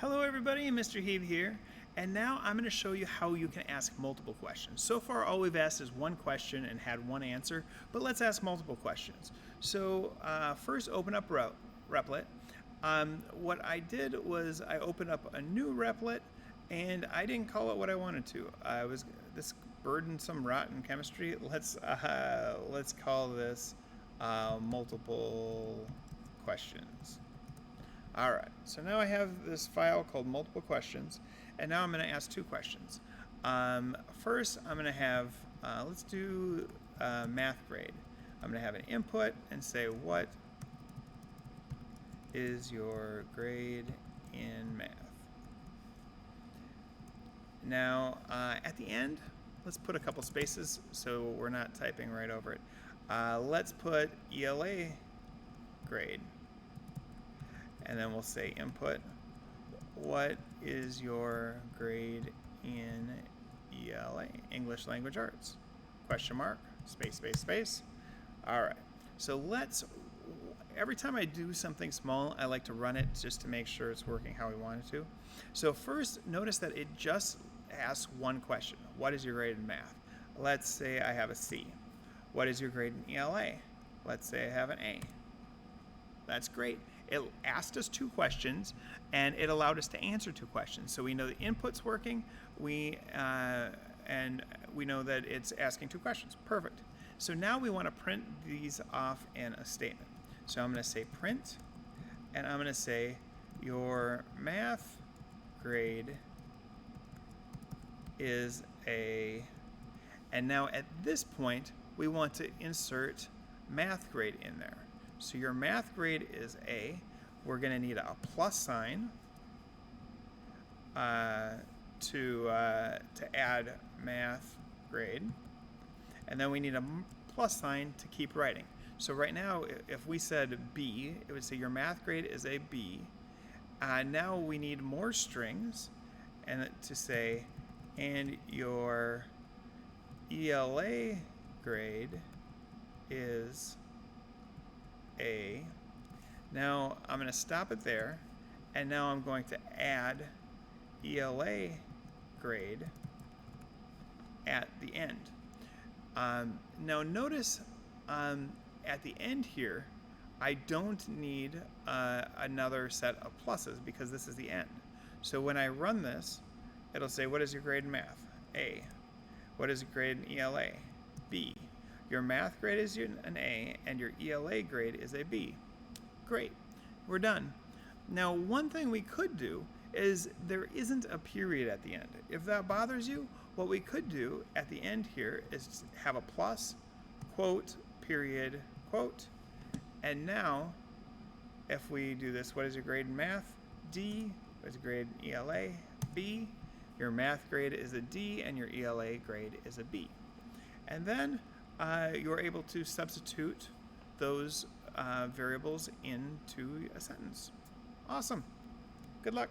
Hello everybody, Mr. Heath here, and now I'm going to show you how you can ask multiple questions. So far all we've asked is one question and had one answer, but let's ask multiple questions. So first open up Replit. What I did was I opened up a new Replit and I didn't call it what I wanted to. I was this burdensome rotten chemistry. Let's call this multiple questions. Alright, so now I have this file called multiple questions, and now I'm going to ask two questions. First, I'm going to have, let's do math grade. I'm going to have an input and say, what is your grade in math? Now, at the end, let's put a couple spaces so we're not typing right over it. Let's put ELA grade. And then we'll say input, what is your grade in ELA, English Language Arts? Question mark, space, space, space. All right, so every time I do something small, I like to run it just to make sure it's working how we want it to. So first, notice that it just asks one question. What is your grade in math? Let's say I have a C. What is your grade in ELA? Let's say I have an A. That's great. It asked us two questions, and it allowed us to answer two questions. So we know the input's working, and we know that it's asking two questions. Perfect. So now we want to print these off in a statement. So I'm going to say print, and I'm going to say your math grade is A. And now at this point, we want to insert math grade in there. So your math grade is A. We're going to need a plus sign to add math grade. And then we need a plus sign to keep writing. So right now, if we said B, it would say your math grade is a B. Now we need more strings and to say, and your ELA grade is A. Now I'm going to stop it there, and now I'm going to add ELA grade at the end. Now notice at the end here, I don't need another set of pluses because this is the end. So when I run this, it'll say, what is your grade in math? A. What is your grade in ELA? B. Your math grade is an A, and your ELA grade is a B. Great, we're done. Now, one thing we could do is there isn't a period at the end. If that bothers you, what we could do at the end here is have a plus, quote, period, quote, and now, if we do this, what is your grade in math? D. What is your grade in ELA? B. Your math grade is a D, and your ELA grade is a B. And then you're able to substitute those variables into a sentence. Awesome. Good luck.